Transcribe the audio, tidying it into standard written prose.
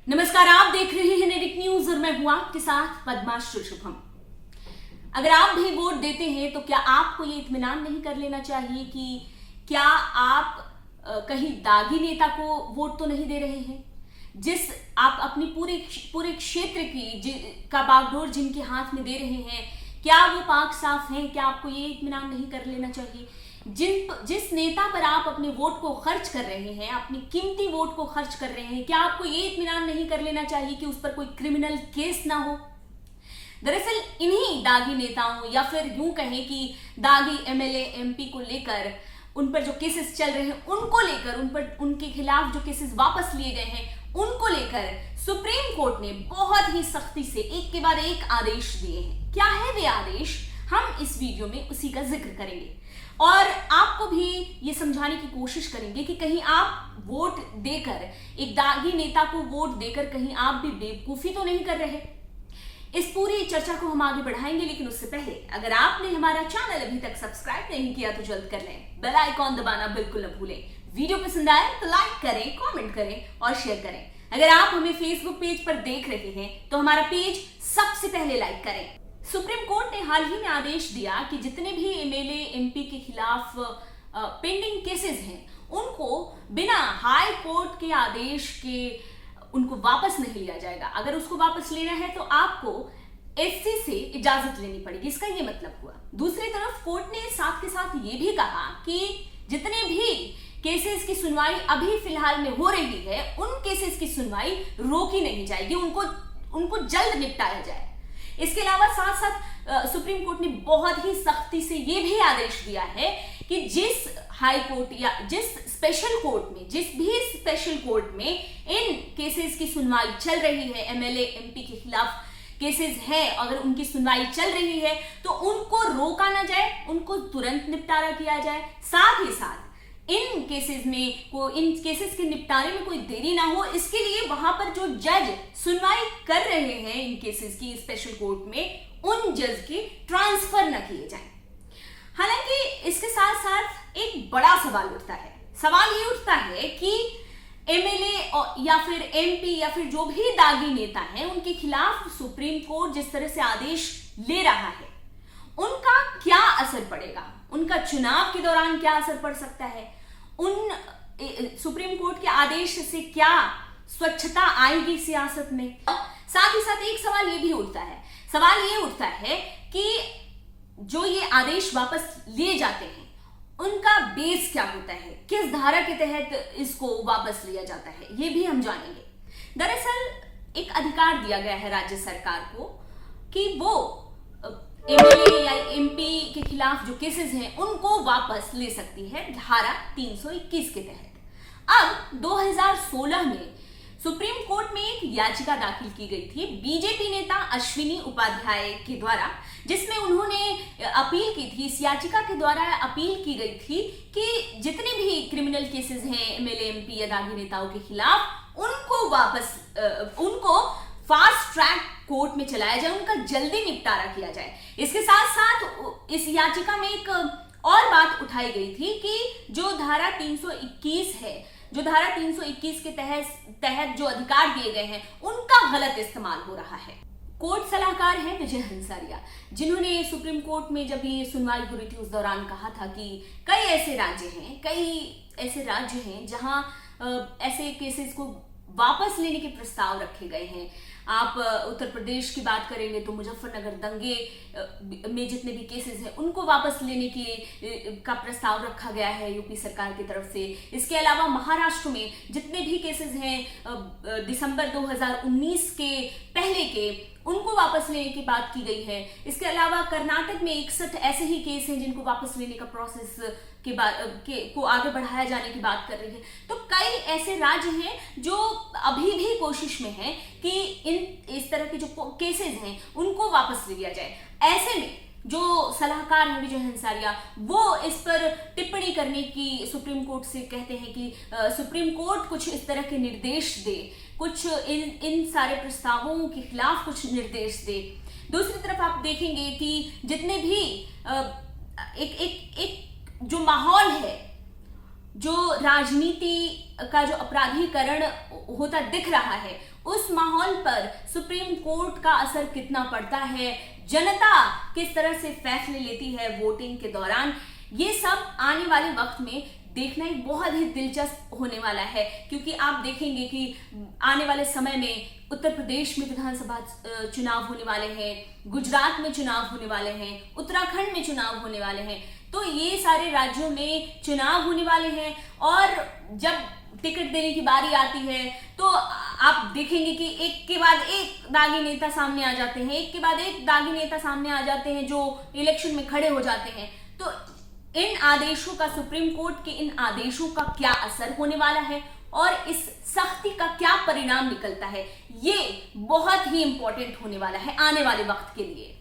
नमस्कार, आप देख रहे हैं नेरिक न्यूज और मैं हूं आपके साथ पद्मा शुभम। अगर आप भी वोट देते हैं तो क्या आपको ये इत्मीनान नहीं कर लेना चाहिए कि क्या आप कहीं दागी नेता को वोट तो नहीं दे रहे हैं, जिस आप अपनी पूरे क्षेत्र की का बागडोर जिनके हाथ में दे रहे हैं, क्या वो पाक साफ हैं? क्या आपको ये इत्मीनान नहीं कर लेना चाहिए? जिस नेता पर आप अपने वोट को खर्च कर रहे हैं, अपनी कीमती वोट को खर्च कर रहे हैं, क्या आपको ये इत्मीनान नहीं कर लेना चाहिए कि उस पर कोई क्रिमिनल केस ना हो? दरअसल इन्हीं दागी नेताओं या फिर यूं कहें कि दागी एमएलए एमपी को लेकर उन पर जो केसेस चल रहे हैं उनको लेकर, उन पर उनके खिलाफ जो केसेस वापस लिए गए हैं उनको लेकर सुप्रीम कोर्ट ने बहुत ही सख्ती से एक के बाद एक आदेश दिए हैं। क्या है वे आदेश, हम इस वीडियो में उसी का जिक्र करेंगे और आपको भी ये समझाने की कोशिश करेंगे कि कहीं आप वोट देकर, एक दागी नेता को वोट देकर कहीं आप भी बेवकूफी तो नहीं कर रहे। इस पूरी चर्चा को हम आगे बढ़ाएंगे, लेकिन उससे पहले अगर आपने हमारा चैनल अभी तक सब्सक्राइब नहीं किया तो जल्द कर लें, बेल आइकॉन दबाना बिल्कुल न भूलें। वीडियो पसंद आए तो लाइक करें, कमेंट करें और शेयर करें। अगर आप हमें फेसबुक पेज पर देख रहे हैं तो हमारा पेज सबसे पहले लाइक करें। सुप्रीम कोर्ट ने हाल ही में आदेश दिया कि जितने भी एमएलए एमपी के खिलाफ पेंडिंग केसेस हैं उनको बिना हाई कोर्ट के आदेश के उनको वापस नहीं लिया जाएगा। अगर उसको वापस लेना है तो आपको एससी से इजाजत लेनी पड़ेगी, इसका ये मतलब हुआ। दूसरी तरफ कोर्ट ने साथ के साथ ये भी कहा कि जितने भी केसेस की सुनवाई अभी फिलहाल में हो रही है उन केसेस की सुनवाई रोकी नहीं जाएगी, उनको जल्द निपटाया जाए। इसके अलावा साथ साथ सुप्रीम कोर्ट ने बहुत ही सख्ती से यह भी आदेश दिया है कि जिस हाई कोर्ट या जिस स्पेशल कोर्ट में इन केसेस की सुनवाई चल रही है, एमएलए एमपी के खिलाफ केसेस हैं, अगर उनकी सुनवाई चल रही है तो उनको रोका ना जाए, उनको तुरंत निपटारा किया जाए। साथ ही साथ इन केसेस के निपटारे में कोई देरी ना हो, इसके लिए वहां पर जो जज सुनवाई कर रहे हैं इन केसेस की स्पेशल कोर्ट में, उन जज के ट्रांसफर न किए जाएं। हालांकि इसके साथ साथ एक बड़ा सवाल उठता है। सवाल ये उठता है कि एमएलए या फिर एमपी या फिर जो भी दागी नेता हैं उनके खिलाफ सुप्रीम कोर्ट जिस तरह से आदेश ले रहा है उनका क्या असर पड़ेगा, उनका चुनाव के दौरान क्या असर पड़ सकता है, सुप्रीम कोर्ट के आदेश से क्या स्वच्छता आएगी सियासत में। साथ ही साथ एक सवाल ये भी उठता है, कि जो ये आदेश वापस लिए जाते हैं उनका बेस क्या होता है, किस धारा के तहत इसको वापस लिया जाता है, ये भी हम जानेंगे। दरअसल एक अधिकार दिया गया है राज्य सरकार को कि वो एमएलए या एमपी के खिलाफ जो केसेस हैं उनको वापस ले सकती है धारा 321 के तहत। अब 2016 में सुप्रीम कोर्ट में एक याचिका दाखिल की गई थी बीजेपी नेता अश्विनी उपाध्याय के द्वारा, जिसमें उन्होंने अपील की थी, इस याचिका के द्वारा अपील की गई थी कि जितने भी क्रिमिनल केसेस हैं एमएलए एमपी या दागी नेताओं के खिलाफ उनको फास्ट ट्रैक कोर्ट में चलाया जाए, उनका जल्दी निपटारा किया जाए। इसके साथ साथ इस याचिका में एक और बात उठाई गई थी कि जो धारा 321 है, जो धारा 321 के तहत जो अधिकार दिए गए हैं उनका गलत इस्तेमाल हो रहा है। कोर्ट सलाहकार हैं विजय हंसारिया, जिन्होंने सुप्रीम कोर्ट में जब ये सुनवाई हो रही थी उस दौरान कहा था कि कई ऐसे राज्य हैं जहां ऐसे केसेस को वापस लेने के प्रस्ताव रखे गए हैं। आप उत्तर प्रदेश की बात करेंगे तो मुजफ्फरनगर दंगे में जितने भी केसेस हैं उनको वापस लेने का प्रस्ताव रखा गया है यूपी सरकार की तरफ से। इसके अलावा महाराष्ट्र में जितने भी केसेस हैं दिसंबर 2019 के पहले के, उनको वापस लेने की बात की गई है। इसके अलावा कर्नाटक में 61 ऐसे ही केस हैं जिनको वापस लेने का प्रोसेस को आगे बढ़ाया जाने की बात कर रही है। तो कई ऐसे राज्य हैं जो अभी भी कोशिश में हैं कि इस तरह के जो केसेस हैं उनको वापस लिया जाए। ऐसे में जो सलाहकार हैं विजय हंसारिया, वो इस पर टिप्पणी करने की सुप्रीम कोर्ट से कहते हैं कि सुप्रीम कोर्ट कुछ इस तरह के निर्देश दे, कुछ इन सारे प्रस्तावों के खिलाफ कुछ निर्देश दे। दूसरी तरफ आप देखेंगे कि जितने भी एक जो माहौल है, जो राजनीति का जो अपराधीकरण होता दिख रहा है, उस उस माहौल पर सुप्रीम कोर्ट का असर कितना पड़ता है, जनता किस तरह से फैसले लेती है वोटिंग के दौरान, ये सब आने वाले वक्त में देखना एक बहुत ही दिलचस्प होने वाला है। क्योंकि आप देखेंगे कि आने वाले समय में उत्तर प्रदेश में विधानसभा चुनाव होने वाले हैं, गुजरात में चुनाव होने वाले हैं, उत्तराखंड में चुनाव होने वाले हैं। तो ये सारे राज्यों में चुनाव होने वाले हैं और जब टिकट देने की बारी आती है तो आप देखेंगे कि एक के बाद एक दागी नेता सामने आ जाते हैं, एक के बाद एक दागी नेता सामने आ जाते हैं जो इलेक्शन में खड़े हो जाते हैं। तो इन आदेशों का, सुप्रीम कोर्ट के इन आदेशों का क्या असर होने वाला है और इस सख्ती का क्या परिणाम निकलता है, ये बहुत ही इंपॉर्टेंट होने वाला है आने वाले वक्त के लिए।